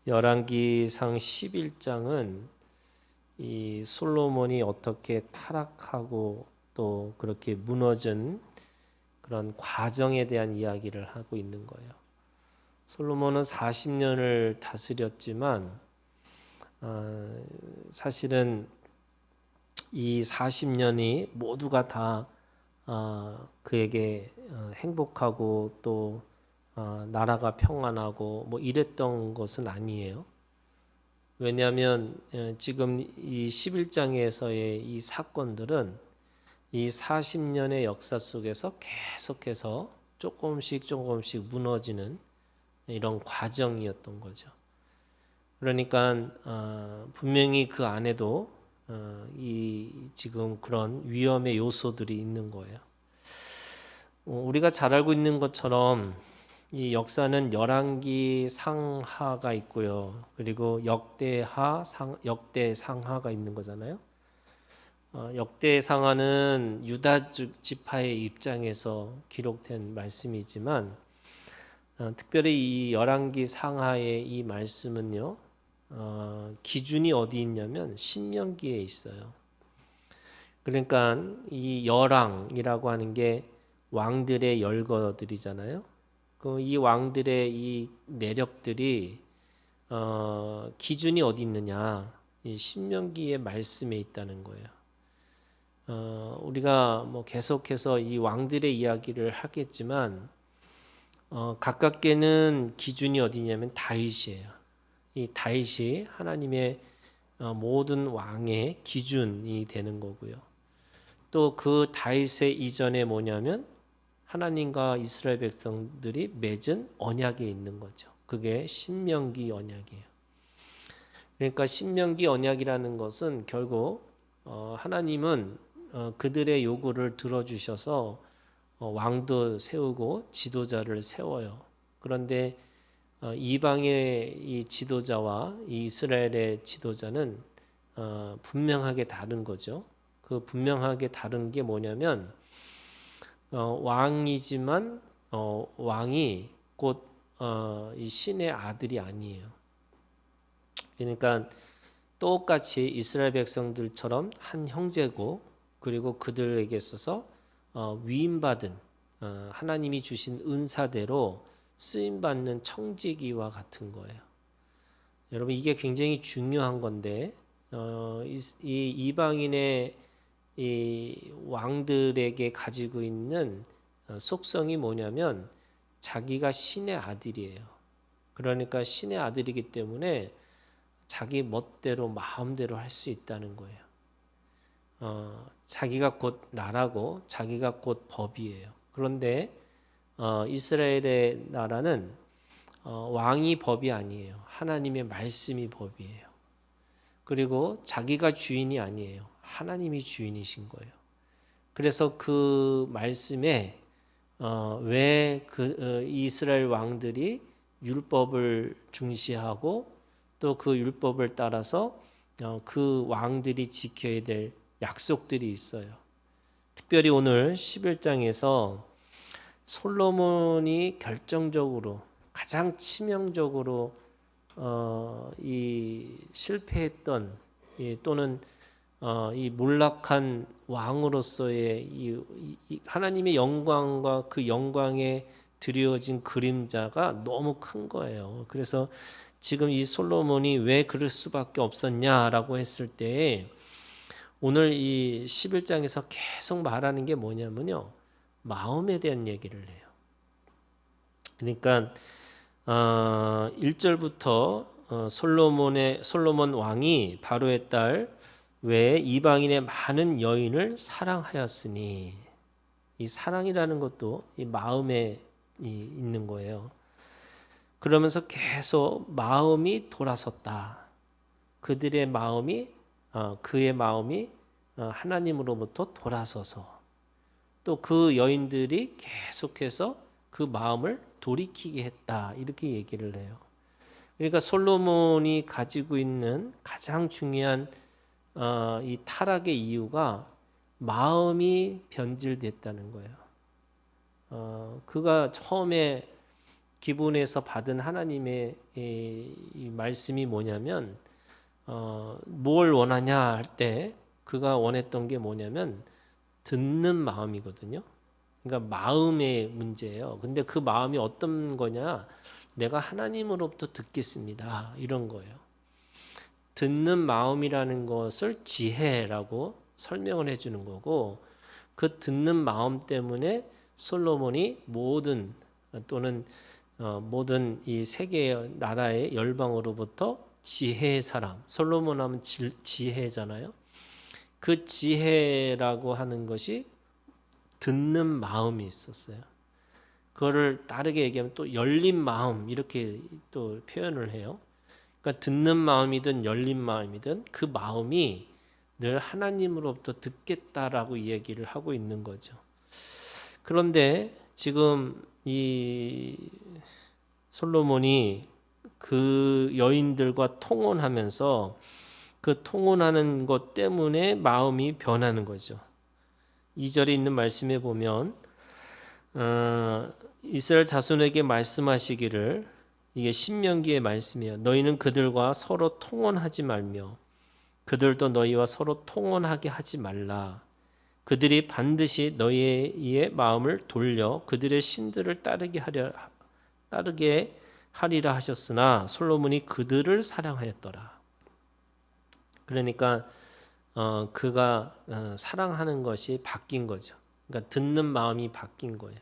열왕기상 11장은 이 솔로몬이 어떻게 타락하고 또 그렇게 무너진 그런 과정에 대한 이야기를 하고 있는 거예요. 솔로몬은 40년을 다스렸지만 사실은 이 40년이 모두가 다 그에게 행복하고 또 나라가 평안하고 뭐 이랬던 것은 아니에요. 왜냐하면 지금 이 11장에서의 이 사건들은 이 40년의 역사 속에서 계속해서 조금씩 무너지는 이런 과정이었던 거죠. 그러니까 분명히 그 안에도 이 지금 그런 위험의 요소들이 있는 거예요. 우리가 잘 알고 있는 것처럼 이 역사는 열왕기 상하가 있고요. 그리고 역대 상하가 있는 거잖아요. 역대 상하는 유다 지파의 입장에서 기록된 말씀이지만 특별히 이 열왕기 상하의 이 말씀은요. 기준이 어디 있냐면 신명기에 있어요. 그러니까 이 열왕이라고 하는 게 왕들의 열거들이잖아요. 이 왕들의 이 내력들이 기준이 어디 있느냐? 이 신명기의 말씀에 있다는 거예요. 우리가 뭐 계속해서 이 왕들의 이야기를 하겠지만 가깝게는 기준이 어디냐면 다윗이에요. 이 다윗이 하나님의 모든 왕의 기준이 되는 거고요. 또 그 다윗의 이전에 뭐냐면 하나님과 이스라엘 백성들이 맺은 언약에 있는 거죠. 그게 신명기 언약이에요. 그러니까 신명기 언약이라는 것은 결국 하나님은 그들의 요구를 들어주셔서 왕도 세우고 지도자를 세워요. 그런데 이방의 이 지도자와 이 이스라엘의 지도자는 분명하게 다른 거죠. 그 분명하게 다른 게 뭐냐면 왕이지만 왕이 곧 이 신의 아들이 아니에요. 그러니까 똑같이 이스라엘 백성들처럼 한 형제고 그리고 그들에게 있어서 위임받은 하나님이 주신 은사대로 쓰임받는 청지기와 같은 거예요. 여러분 이게 굉장히 중요한 건데 이 이방인의 이 왕들에게 가지고 있는 속성이 뭐냐면 자기가 신의 아들이에요. 그러니까 신의 아들이기 때문에 자기 멋대로 마음대로 할 수 있다는 거예요. 자기가 곧 나라고 자기가 곧 법이에요. 그런데 이스라엘의 나라는 왕이 법이 아니에요. 하나님의 말씀이 법이에요. 그리고 자기가 주인이 아니에요. 하나님이 주인이신 거예요. 그래서 그 말씀에 왜 이스라엘 왕들이 율법을 중시하고 또 그 율법을 따라서 그 왕들이 지켜야 될 약속들이 있어요. 특별히 오늘 11장에서 솔로몬이 결정적으로 가장 치명적으로 이 실패했던 또는 이 몰락한 왕으로서의 이 하나님의 영광과 그 영광에 드려진 그림자가 너무 큰 거예요. 그래서 지금 이 솔로몬이 왜 그럴 수밖에 없었냐라고 했을 때 오늘 이 11장에서 계속 말하는 게 뭐냐면요. 마음에 대한 얘기를 해요. 그러니까 1절부터 솔로몬 왕이 바로의 딸 외에 이방인의 많은 여인을 사랑하였으니 이 사랑이라는 것도 이 마음에 있는 거예요. 그러면서 계속 마음이 돌아섰다. 그들의 마음이 그의 마음이 하나님으로부터 돌아서서 또 그 여인들이 계속해서 그 마음을 돌이키게 했다. 이렇게 얘기를 해요. 그러니까 솔로몬이 가지고 있는 가장 중요한 이 타락의 이유가 마음이 변질됐다는 거예요. 그가 처음에 기본에서 받은 하나님의 이 말씀이 뭐냐면 뭘 원하냐 할 때 그가 원했던 게 뭐냐면 듣는 마음이거든요. 그러니까 마음의 문제예요. 근데 그 마음이 어떤 거냐? 내가 하나님으로부터 듣겠습니다. 이런 거예요. 듣는 마음이라는 것을 지혜라고 설명을 해주는 거고, 그 듣는 마음 때문에 솔로몬이 모든 또는 모든 이 세계 나라의 열방으로부터 지혜의 사람, 솔로몬 하면 지혜잖아요. 그 지혜라고 하는 것이 듣는 마음이 있었어요. 그거를 다르게 얘기하면 또 열린 마음 이렇게 또 표현을 해요. 그러니까 듣는 마음이든 열린 마음이든 그 마음이 늘 하나님으로부터 듣겠다라고 이야기를 하고 있는 거죠. 그런데 지금 이 솔로몬이 그 여인들과 통혼하면서 그 통혼하는 것 때문에 마음이 변하는 거죠. 2절에 있는 말씀에 보면 이스라엘 자손에게 말씀하시기를, 이게 신명기의 말씀이에요. 너희는 그들과 서로 통혼하지 말며 그들도 너희와 서로 통혼하게 하지 말라. 그들이 반드시 너희의 마음을 돌려 그들의 신들을 따르게 하리라 하셨으나 솔로몬이 그들을 사랑하였더라. 그러니까 그가 사랑하는 것이 바뀐 거죠. 그러니까 듣는 마음이 바뀐 거예요.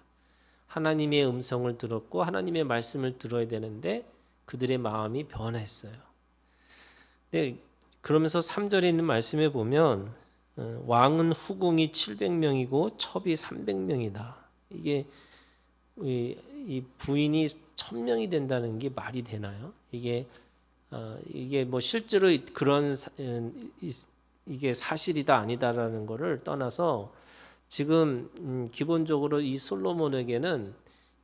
하나님의 음성을 들었고 하나님의 말씀을 들어야 되는데 그들의 마음이 변했어요. 네, 그러면서 3절에 있는 말씀에 보면 왕은 후궁이 700명이고 첩이 300명이다. 이게 이 부인이 1000명이 된다는 게 말이 되나요? 이게 뭐 실제로 그런 이게 사실이다 아니다라는 거를 떠나서 지금 기본적으로 이 솔로몬에게는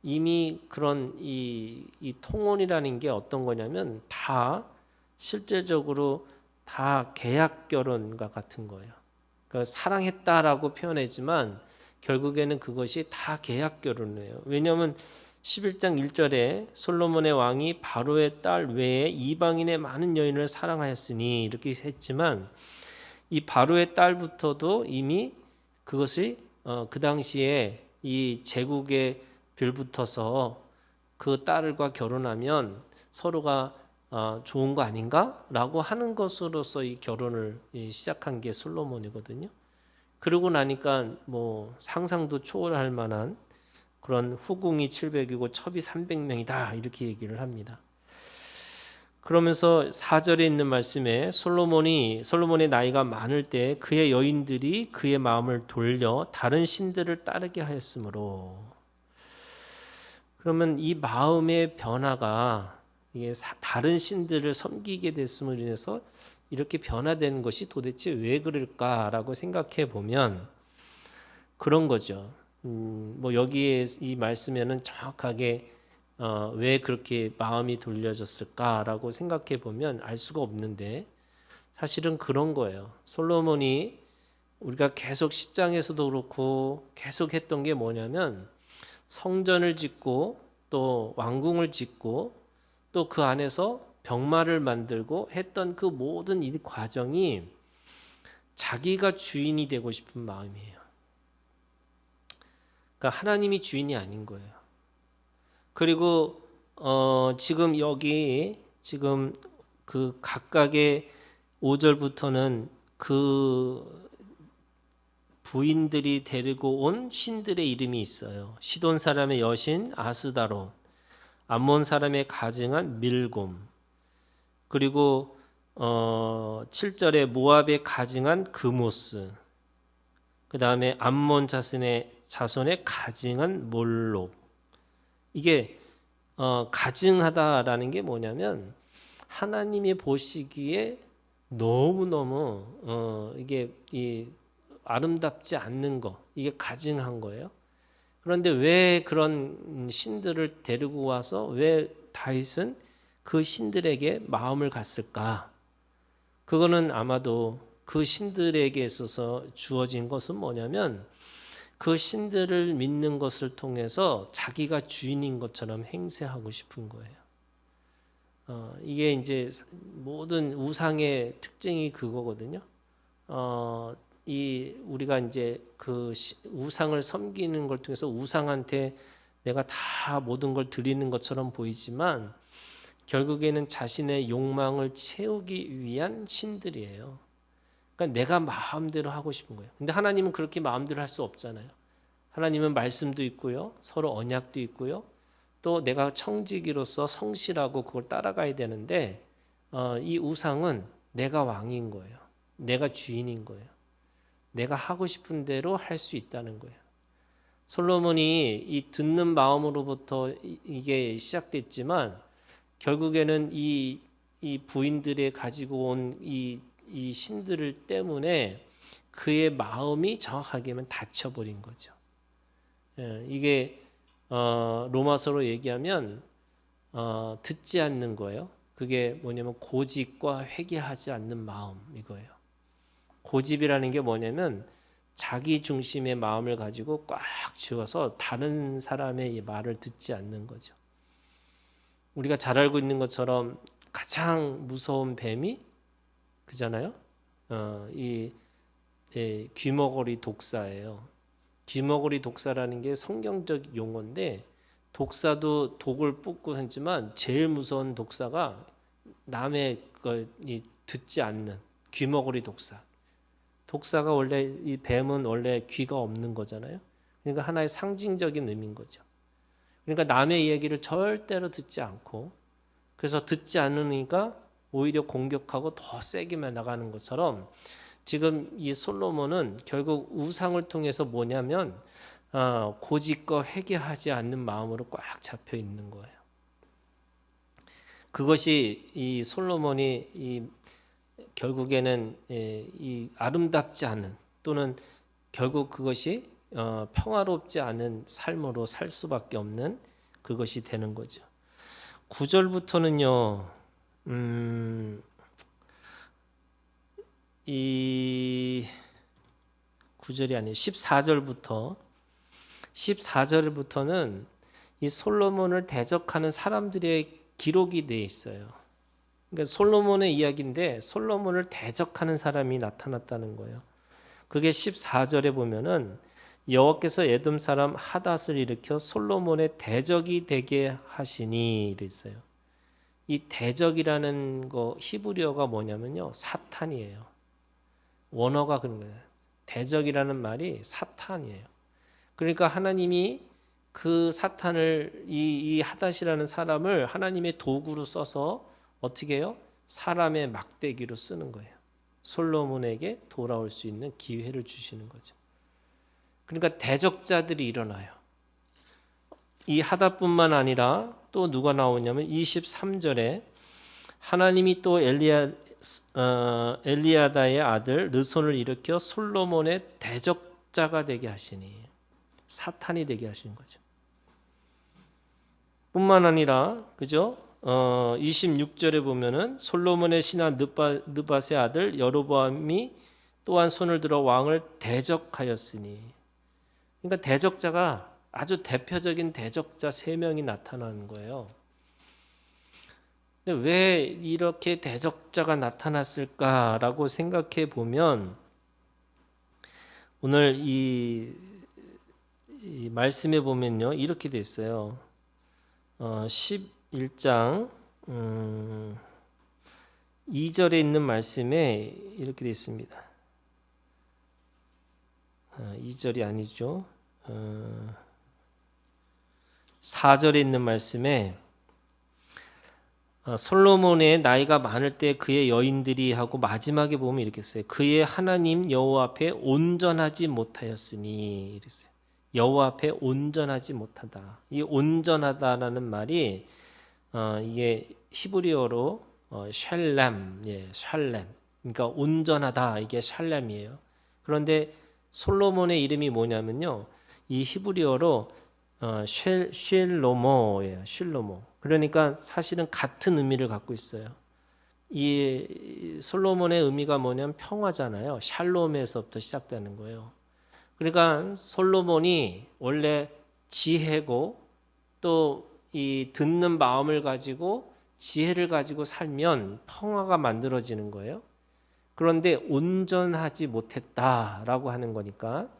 이미 그런 이 통혼이라는 게 어떤 거냐면 다 실질적으로 다 계약 결혼과 같은 거예요. 그러니까 사랑했다라고 표현하지만 결국에는 그것이 다 계약 결혼이에요. 왜냐하면 11장 1절에 솔로몬의 왕이 바로의 딸 외에 이방인의 많은 여인을 사랑하였으니 이렇게 했지만 이 바로의 딸부터도 이미 그것이 그 당시에 이 제국에 빌붙어서 그 딸과 결혼하면 서로가 좋은 거 아닌가라고 하는 것으로서 이 결혼을 시작한 게 솔로몬이거든요. 그러고 나니까 뭐 상상도 초월할 만한 그런 후궁이 700이고 첩이 300명이다 이렇게 얘기를 합니다. 그러면서 4절에 있는 말씀에 솔로몬의 나이가 많을 때 그의 여인들이 그의 마음을 돌려 다른 신들을 따르게 하였으므로, 그러면 이 마음의 변화가 이게 다른 신들을 섬기게 됐음으로 인해서 이렇게 변화되는 것이 도대체 왜 그럴까라고 생각해 보면 그런 거죠. 뭐 여기에 이 말씀에는 정확하게 왜 그렇게 마음이 돌려졌을까라고 생각해 보면 알 수가 없는데 사실은 그런 거예요. 솔로몬이 우리가 계속 10장에서도 그렇고 계속 했던 게 뭐냐면 성전을 짓고 또 왕궁을 짓고 또 그 안에서 병마를 만들고 했던 그 모든 이 과정이 자기가 주인이 되고 싶은 마음이에요. 그러니까 하나님이 주인이 아닌 거예요. 그리고 지금 여기 지금 그 각각의 5절부터는 그 부인들이 데리고 온 신들의 이름이 있어요. 시돈 사람의 여신 아스다롯, 암몬 사람의 가증한 밀곰, 그리고 7절에 모압의 가증한 그모스, 그 다음에 암몬 자손의 가증한 몰록. 이게 가증하다라는 게 뭐냐면 하나님이 보시기에 너무너무 이게 아름답지 않는 거, 이게 가증한 거예요. 그런데 왜 그런 신들을 데리고 와서 왜 다윗은 그 신들에게 마음을 갔을까? 그거는 아마도 그 신들에게 있어서 주어진 것은 뭐냐면 그 신들을 믿는 것을 통해서 자기가 주인인 것처럼 행세하고 싶은 거예요. 이게 이제 모든 우상의 특징이 그거거든요. 이 우리가 이제 그 우상을 섬기는 걸 통해서 우상한테 내가 다 모든 걸 드리는 것처럼 보이지만 결국에는 자신의 욕망을 채우기 위한 신들이에요. 그러니까 내가 마음대로 하고 싶은 거예요. 근데 하나님은 그렇게 마음대로 할 수 없잖아요. 하나님은 말씀도 있고요. 서로 언약도 있고요. 또 내가 청지기로서 성실하고 그걸 따라가야 되는데 이 우상은 내가 왕인 거예요. 내가 주인인 거예요. 내가 하고 싶은 대로 할 수 있다는 거예요. 솔로몬이 이 듣는 마음으로부터 이게 시작됐지만 결국에는 이 부인들의 가지고 온 이 신들을 때문에 그의 마음이 정확하게 하면 닫혀버린 거죠. 이게 로마서로 얘기하면 듣지 않는 거예요. 그게 뭐냐면 고집과 회개하지 않는 마음 이거예요. 고집이라는 게 뭐냐면 자기 중심의 마음을 가지고 꽉 쥐어서 다른 사람의 말을 듣지 않는 거죠. 우리가 잘 알고 있는 것처럼 가장 무서운 뱀이 그잖아요. 귀머거리 독사예요. 귀머거리 독사라는 게 성경적 용어인데 독사도 독을 뿜고 하지만 제일 무서운 독사가 남의 걸 듣지 않는 귀머거리 독사. 독사가 원래 이 뱀은 원래 귀가 없는 거잖아요. 그러니까 하나의 상징적인 의미인 거죠. 그러니까 남의 얘기를 절대로 듣지 않고 그래서 듣지 않으니까 오히려 공격하고 더 세게만 나가는 것처럼 지금 이 솔로몬은 결국 우상을 통해서 뭐냐면 고집과 회개하지 않는 마음으로 꽉 잡혀 있는 거예요. 그것이 이 솔로몬이 결국에는 이 아름답지 않은 또는 결국 그것이 평화롭지 않은 삶으로 살 수밖에 없는 그것이 되는 거죠. 9절부터는요. 이 9절이 아니에요. 14절부터는 이 솔로몬을 대적하는 사람들의 기록이 돼 있어요. 그러니까 솔로몬의 이야기인데 솔로몬을 대적하는 사람이 나타났다는 거예요. 그게 14절에 보면은 여호와께서 에돔 사람 하닷을 일으켜 솔로몬의 대적이 되게 하시니 이랬어요. 이 대적이라는 거 히브리어가 뭐냐면요. 사탄이에요. 원어가 그런 거예요. 대적이라는 말이 사탄이에요. 그러니까 하나님이 그 사탄을 이 하닷이라는 사람을 하나님의 도구로 써서 어떻게 해요? 사람의 막대기로 쓰는 거예요. 솔로몬에게 돌아올 수 있는 기회를 주시는 거죠. 그러니까 대적자들이 일어나요. 이 하닷뿐만 아니라 또 누가 나오냐면 23절에 하나님이 또 엘리야다의 아들 르손을 일으켜 솔로몬의 대적자가 되게 하시니 사탄이 되게 하시는 거죠. 뿐만 아니라 그죠? 26절에 보면은 솔로몬의 신하 느밧의 아들 여로보암이 또한 손을 들어 왕을 대적하였으니 그러니까 대적자가 아주 대표적인 대적자 3명이 나타나는 거예요. 근데 왜 이렇게 대적자가 나타났을까라고 생각해 보면 오늘 이 말씀에 보면요 이렇게 돼 있어요. 11장 2절에 있는 말씀에 이렇게 돼 있습니다. 2절이 아니죠. 4절에 있는 말씀에 솔로몬의 나이가 많을 때 그의 여인들이 하고 마지막에 보면 이렇게 써요. 그의 하나님 여호와 앞에 온전하지 못하였으니 이랬어요. 여호와 앞에 온전하지 못하다. 이 온전하다라는 말이 이게 히브리어로 샬람, 샬렘. 그러니까 온전하다 이게 샬렘이에요. 그런데 솔로몬의 이름이 뭐냐면요, 이 히브리어로 쉘로모예요. 쉴로모. 그러니까 사실은 같은 의미를 갖고 있어요. 이 솔로몬의 의미가 뭐냐면 평화잖아요. 샬롬에서부터 시작되는 거예요. 그러니까 솔로몬이 원래 지혜고 또 이 듣는 마음을 가지고 지혜를 가지고 살면 평화가 만들어지는 거예요. 그런데 온전하지 못했다라고 하는 거니까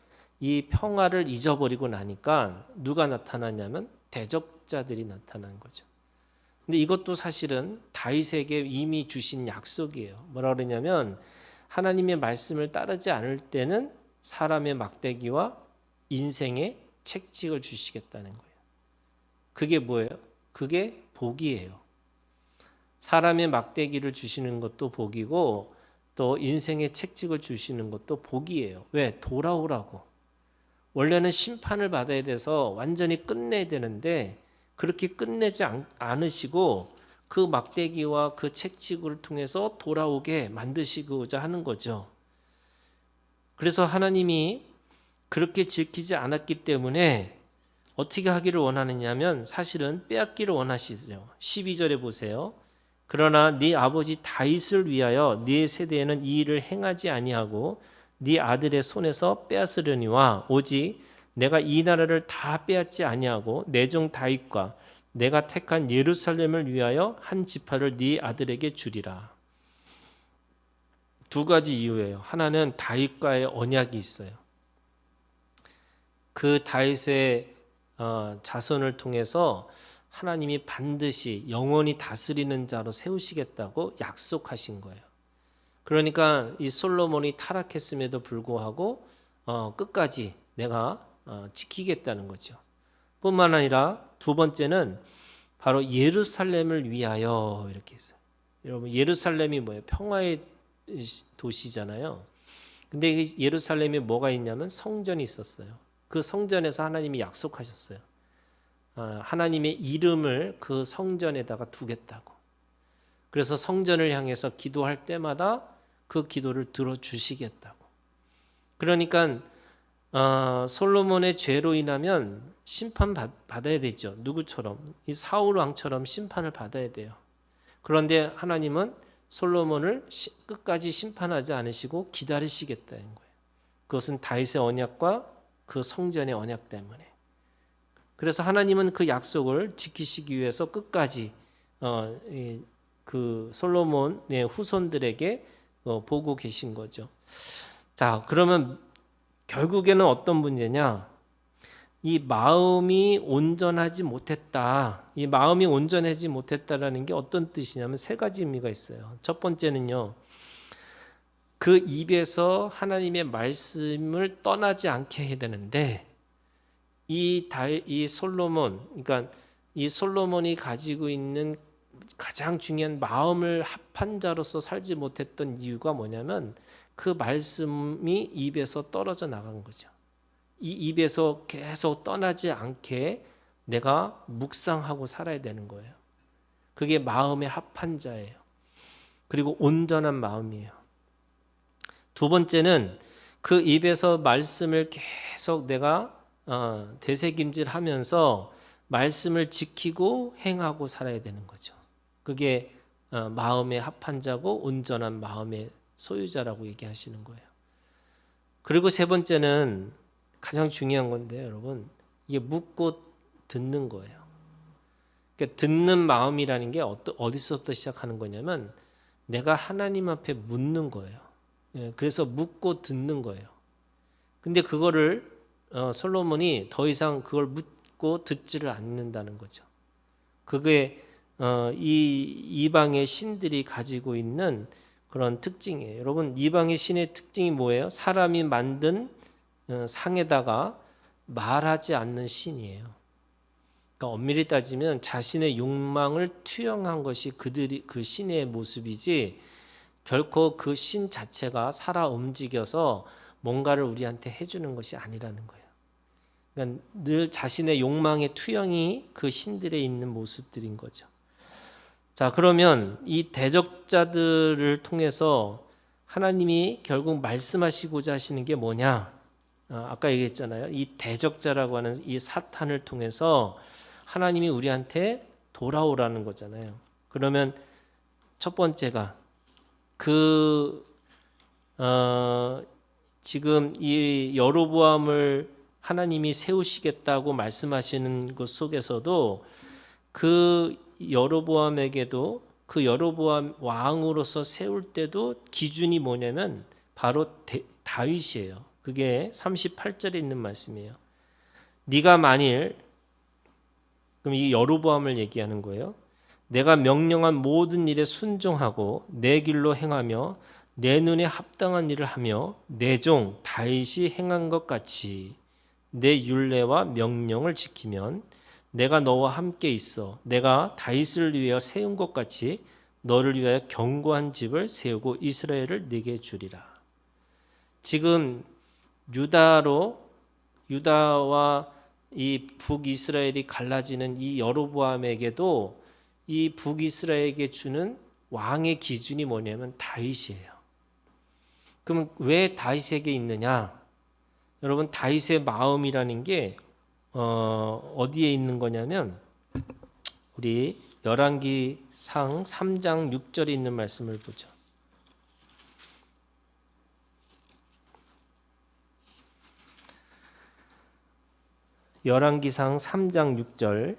이 평화를 잊어버리고 나니까 누가 나타나냐면 대적자들이 나타난 거죠. 근데 이것도 사실은 다윗에게 이미 주신 약속이에요. 뭐라 그러냐면 하나님의 말씀을 따르지 않을 때는 사람의 막대기와 인생의 책찍을 주시겠다는 거예요. 그게 뭐예요? 그게 복이에요. 사람의 막대기를 주시는 것도 복이고 또 인생의 책찍을 주시는 것도 복이에요. 왜? 돌아오라고. 원래는 심판을 받아야 돼서 완전히 끝내야 되는데 그렇게 끝내지 않으시고 그 막대기와 그 책찍을 통해서 돌아오게 만드시고자 하는 거죠. 그래서 하나님이 그렇게 지키지 않았기 때문에 어떻게 하기를 원하느냐면 사실은 빼앗기를 원하시죠. 12절에 보세요. 그러나 네 아버지 다윗을 위하여 네 세대에는 이 일을 행하지 아니하고 네 아들의 손에서 빼앗으려니와 오직 내가 이 나라를 다 빼앗지 아니하고 내 종 다윗과 내가 택한 예루살렘을 위하여 한 지파를 네 아들에게 주리라. 두 가지 이유예요. 하나는 다윗과의 언약이 있어요. 그 다윗의 자손을 통해서 하나님이 반드시 영원히 다스리는 자로 세우시겠다고 약속하신 거예요. 그러니까 이 솔로몬이 타락했음에도 불구하고 끝까지 내가 지키겠다는 거죠. 뿐만 아니라 두 번째는 바로 예루살렘을 위하여 이렇게 했어요. 여러분 예루살렘이 뭐예요? 평화의 도시잖아요. 근데 예루살렘에 뭐가 있냐면 성전이 있었어요. 그 성전에서 하나님이 약속하셨어요. 하나님의 이름을 그 성전에다가 두겠다고. 그래서 성전을 향해서 기도할 때마다 그 기도를 들어주시겠다고. 그러니까 솔로몬의 죄로 인하면 심판 받아야 되죠. 누구처럼? 이 사울 왕처럼 심판을 받아야 돼요. 그런데 하나님은 솔로몬을 끝까지 심판하지 않으시고 기다리시겠다는 거예요. 그것은 다윗의 언약과 그 성전의 언약 때문에. 그래서 하나님은 그 약속을 지키시기 위해서 끝까지 그 솔로몬의 후손들에게 보고 계신 거죠. 자, 그러면 결국에는 어떤 문제냐? 이 마음이 온전하지 못했다. 이 마음이 온전하지 못했다라는 게 어떤 뜻이냐면 세 가지 의미가 있어요. 첫 번째는요. 그 입에서 하나님의 말씀을 떠나지 않게 해야 되는데 이 솔로몬, 그러니까 이 솔로몬이 가지고 있는 가장 중요한 마음을 합한 자로서 살지 못했던 이유가 뭐냐면 그 말씀이 입에서 떨어져 나간 거죠. 이 입에서 계속 떠나지 않게 내가 묵상하고 살아야 되는 거예요. 그게 마음의 합한 자예요. 그리고 온전한 마음이에요. 두 번째는 그 입에서 말씀을 계속 내가 되새김질하면서 말씀을 지키고 행하고 살아야 되는 거죠. 그게 마음의 합한 자고 온전한 마음의 소유자라고 얘기하시는 거예요. 그리고 세 번째는 가장 중요한 건데 여러분 이게 묻고 듣는 거예요. 그러니까 듣는 마음이라는 게 어디서부터 시작하는 거냐면 내가 하나님 앞에 묻는 거예요. 그래서 묻고 듣는 거예요. 근데 그거를 솔로몬이 더 이상 그걸 묻고 듣지를 않는다는 거죠. 그게 이 이방의 신들이 가지고 있는 그런 특징이에요. 여러분 이방의 신의 특징이 뭐예요? 사람이 만든 상에다가 말하지 않는 신이에요. 그러니까 엄밀히 따지면 자신의 욕망을 투영한 것이 그 신의 모습이지 결코 그 신 자체가 살아 움직여서 뭔가를 우리한테 해주는 것이 아니라는 거예요. 그러니까 늘 자신의 욕망의 투영이 그 신들에 있는 모습들인 거죠. 자, 그러면 이 대적자들을 통해서 하나님이 결국 말씀하시고자 하시는 게 뭐냐? 아까 얘기했잖아요. 이 대적자라고 하는 이 사탄을 통해서 하나님이 우리한테 돌아오라는 거잖아요. 그러면 첫 번째가 지금 이 여로보암을 하나님이 세우시겠다고 말씀하시는 것 속에서도 그 여로보암에게도 그 여로보암 왕으로서 세울 때도 기준이 뭐냐면 바로 다윗이에요. 그게 38절에 있는 말씀이에요. 네가 만일, 그럼 이 여로보암을 얘기하는 거예요. 내가 명령한 모든 일에 순종하고 내 길로 행하며 내 눈에 합당한 일을 하며 내 종 다윗이 행한 것 같이 내 율례와 명령을 지키면 내가 너와 함께 있어 내가 다윗을 위하여 세운 것 같이 너를 위하여 견고한 집을 세우고 이스라엘을 네게 주리라. 지금 유다와 이 북이스라엘이 갈라지는 이 여로보암에게도 이 북이스라엘에게 주는 왕의 기준이 뭐냐면 다윗이에요. 그럼 왜 다윗에게 있느냐? 여러분, 다윗의 마음이라는 게 어디에 있는 거냐면 우리 열왕기상 3장 6절에 있는 말씀을 보죠. 열왕기상 3장 6절.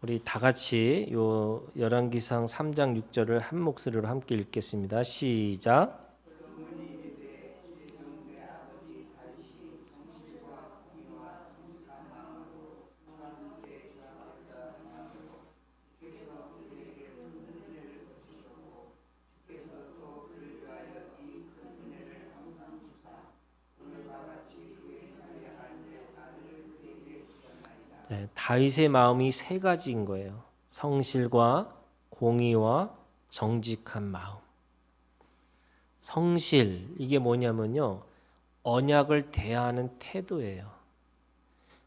우리 다 같이 요 열왕기상 3장 6절을 한 목소리로 함께 읽겠습니다. 시작. 네, 다윗의 마음이 세 가지인 거예요. 성실과 공의와 정직한 마음. 성실, 이게 뭐냐면요, 언약을 대하는 태도예요.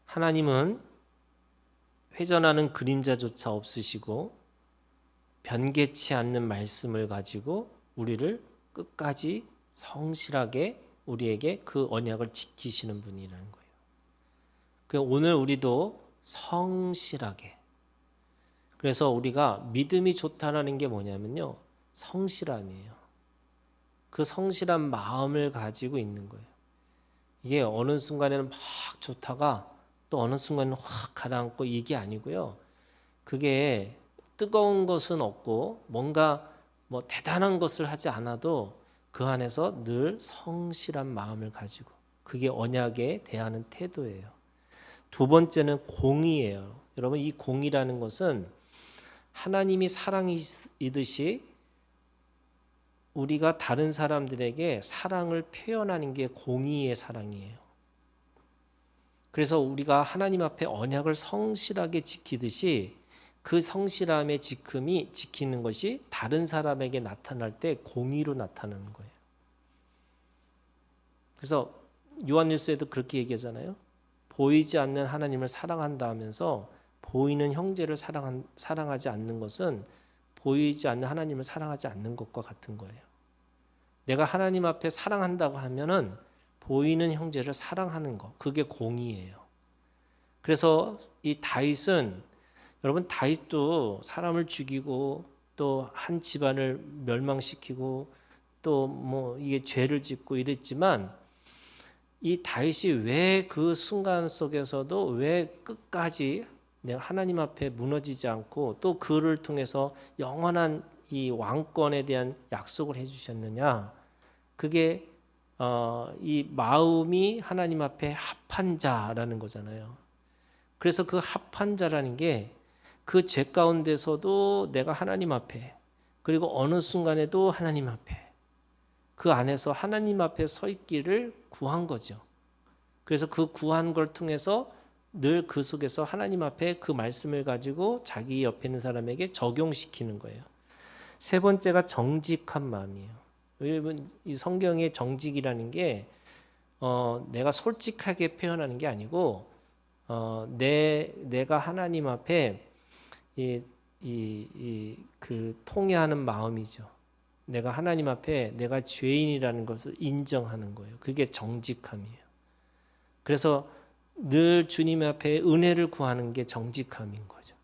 하나님은 회전하는 그림자조차 없으시고 변개치 않는 말씀을 가지고 우리를 끝까지 성실하게 우리에게 그 언약을 지키시는 분이라는 거예요. 오늘 우리도 성실하게, 그래서 우리가 믿음이 좋다라는 게 뭐냐면요, 성실함이에요. 그 성실한 마음을 가지고 있는 거예요. 이게 어느 순간에는 막 좋다가 또 어느 순간은 확 가라앉고, 이게 아니고요. 그게 뜨거운 것은 없고 뭔가 뭐 대단한 것을 하지 않아도 그 안에서 늘 성실한 마음을 가지고, 그게 언약에 대하는 태도예요. 두 번째는 공의예요. 여러분, 이 공의라는 것은 하나님이 사랑이듯이 우리가 다른 사람들에게 사랑을 표현하는 게 공의의 사랑이에요. 그래서 우리가 하나님 앞에 언약을 성실하게 지키듯이 그 성실함의 지키는 것이 다른 사람에게 나타날 때 공의로 나타나는 거예요. 그래서 요한일서에도 그렇게 얘기하잖아요. 보이지 않는 하나님을 사랑한다 하면서 보이는 형제를 사랑하지 않는 것은 보이지 않는 하나님을 사랑하지 않는 것과 같은 거예요. 내가 하나님 앞에 사랑한다고 하면은 보이는 형제를 사랑하는 것, 그게 공의예요. 그래서 이 다윗은, 여러분, 다윗도 사람을 죽이고 또 한 집안을 멸망시키고 또 뭐 이게 죄를 짓고 이랬지만, 이 다윗이 왜 그 순간 속에서도 왜 끝까지 내가 하나님 앞에 무너지지 않고 또 그를 통해서 영원한 이 왕권에 대한 약속을 해주셨느냐? 그게 이 마음이 하나님 앞에 합한 자라는 거잖아요. 그래서 그 합한 자라는 게 그 죄 가운데서도 내가 하나님 앞에, 그리고 어느 순간에도 하나님 앞에, 그 안에서 하나님 앞에 서 있기를 구한 거죠. 그래서 그 구한 걸 통해서 늘 그 속에서 하나님 앞에 그 말씀을 가지고 자기 옆에 있는 사람에게 적용시키는 거예요. 세 번째가 정직한 마음이에요. 여러분, 이 성경의 정직이라는 게 내가 솔직하게 표현하는 게 아니고 내가 하나님 앞에 그 통회하는 마음이죠. 내가 하나님 앞에 내가 죄인이라는 것을 인정하는 거예요. 그게 정직함이에요. 그래서 늘 주님 앞에 은혜를 구하는 게 정직함인 거죠.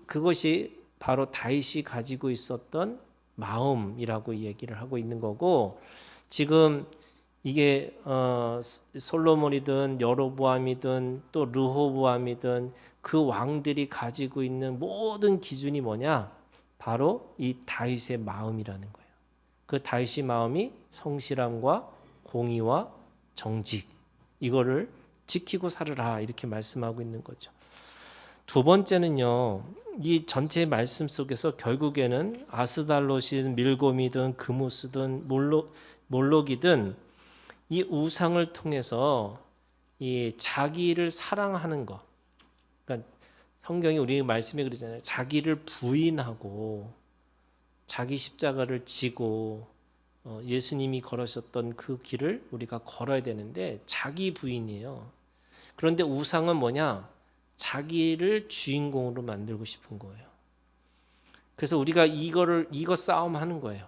그것이 바로 다윗이 가지고 있었던 마음이라고 얘기를 하고 있는 거고, 지금 이게 솔로몬이든 여로보암이든 또 르호보암이든 그 왕들이 가지고 있는 모든 기준이 뭐냐? 바로 이 다윗의 마음이라는 거예요. 그 다윗의 마음이 성실함과 공의와 정직, 이거를 지키고 살으라, 이렇게 말씀하고 있는 거죠. 두 번째는요, 이 전체 말씀 속에서 결국에는 아스달롯이든 밀곰이든 그무스든 몰록이든 이 우상을 통해서 이 자기를 사랑하는 것, 그러니까 성경이 우리 말씀에 그러잖아요. 자기를 부인하고 자기 십자가를 지고 예수님이 걸으셨던 그 길을 우리가 걸어야 되는데, 자기 부인이에요. 그런데 우상은 뭐냐? 자기를 주인공으로 만들고 싶은 거예요. 그래서 우리가 이거 싸움하는 거예요.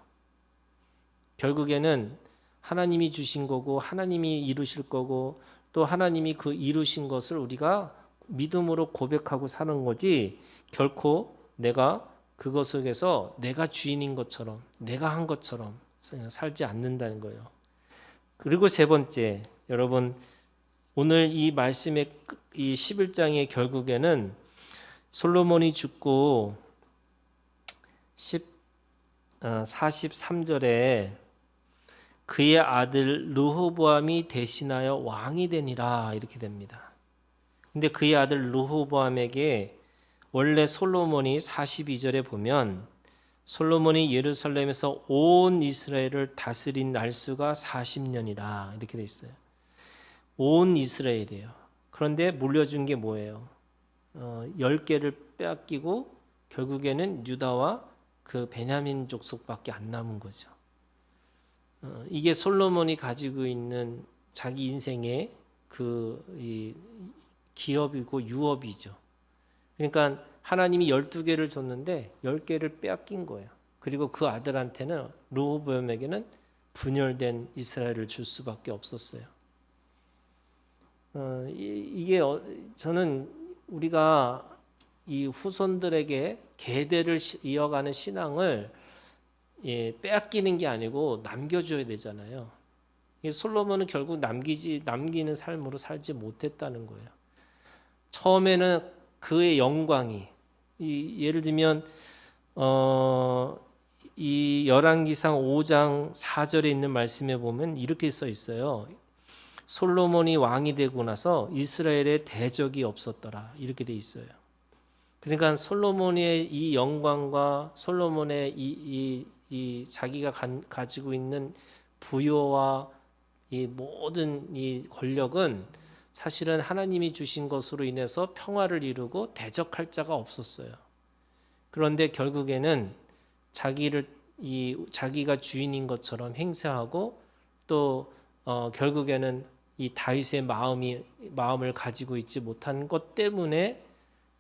결국에는 하나님이 주신 거고 하나님이 이루실 거고 또 하나님이 그 이루신 것을 우리가 믿음으로 고백하고 사는 거지, 결코 내가 그것 속에서 내가 주인인 것처럼 내가 한 것처럼 살지 않는다는 거예요. 그리고 세 번째, 여러분 오늘 이 말씀의 이 11장의 결국에는 솔로몬이 죽고 43절에 그의 아들 르호보암이 대신하여 왕이 되니라, 이렇게 됩니다. 근데 그의 아들 르호보암에게 원래 솔로몬이 42절에 보면 솔로몬이 예루살렘에서 온 이스라엘을 다스린 날수가 40년이라 이렇게 돼 있어요. 온 이스라엘이에요. 그런데 물려준 게 뭐예요? 10개를 빼앗기고 결국에는 유다와 그 베냐민 족속밖에 안 남은 거죠. 이게 솔로몬이 가지고 있는 자기 인생의 이 기업이고 유업이죠. 그러니까 하나님이 12개를 줬는데 10개를 빼앗긴 거예요. 그리고 그 아들한테는 르호보암에게는 분열된 이스라엘을 줄 수밖에 없었어요. 이게 저는 우리가 이 후손들에게 계대를 이어가는 신앙을 빼앗기는 게 아니고 남겨줘야 되잖아요. 솔로몬은 결국 남기는 삶으로 살지 못했다는 거예요. 처음에는 그의 영광이, 예를 들면 이 열왕기상 5장 4절에 있는 말씀에 보면 이렇게 써 있어요. 솔로몬이 왕이 되고 나서 이스라엘에 대적이 없었더라, 이렇게 돼 있어요. 그러니까 솔로몬의 이 영광과 솔로몬의 이 자기가 가지고 있는 부여와 이 모든 이 권력은 사실은 하나님이 주신 것으로 인해서 평화를 이루고 대적할 자가 없었어요. 그런데 결국에는 자기가 주인인 것처럼 행세하고 또 결국에는 이 다윗의 마음을 가지고 있지 못한 것 때문에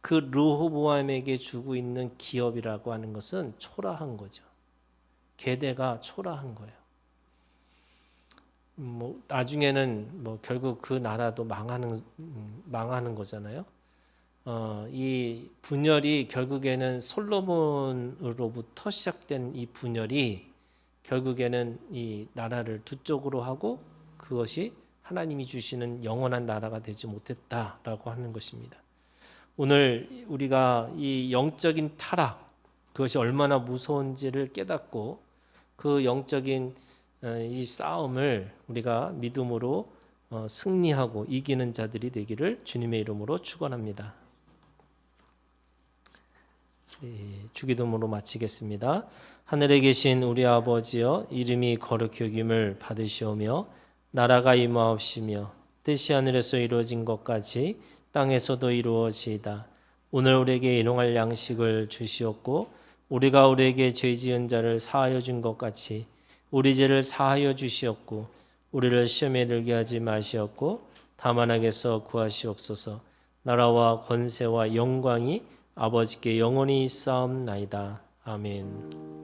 그 르호보암에게 주고 있는 기업이라고 하는 것은 초라한 거죠. 계대가 초라한 거예요. 나중에는 결국 그 나라도 망하는 거잖아요. 이 분열이 결국에는 솔로몬으로부터 시작된 이 분열이 결국에는 이 나라를 두 쪽으로 하고 그것이 하나님이 주시는 영원한 나라가 되지 못했다라고 하는 것입니다. 오늘 우리가 이 영적인 타락, 그것이 얼마나 무서운지를 깨닫고 그 영적인 이 싸움을 우리가 믿음으로 승리하고 이기는 자들이 되기를 주님의 이름으로 축원합니다. 주기도문으로 마치겠습니다. 하늘에 계신 우리 아버지여, 이름이 거룩히 여김을 받으시오며 나라가 임하옵시며 뜻이 하늘에서 이루어진 것 같이 땅에서도 이루어지이다. 오늘 우리에게 일용할 양식을 주시옵고 우리가 우리에게 죄 지은 자를 사하여 준 것 같이 우리 죄를 사하여 주시옵고 우리를 시험에 들게 하지 마시옵고 다만 악에서 구하시옵소서. 나라와 권세와 영광이 아버지께 영원히 있사옵나이다. 아멘.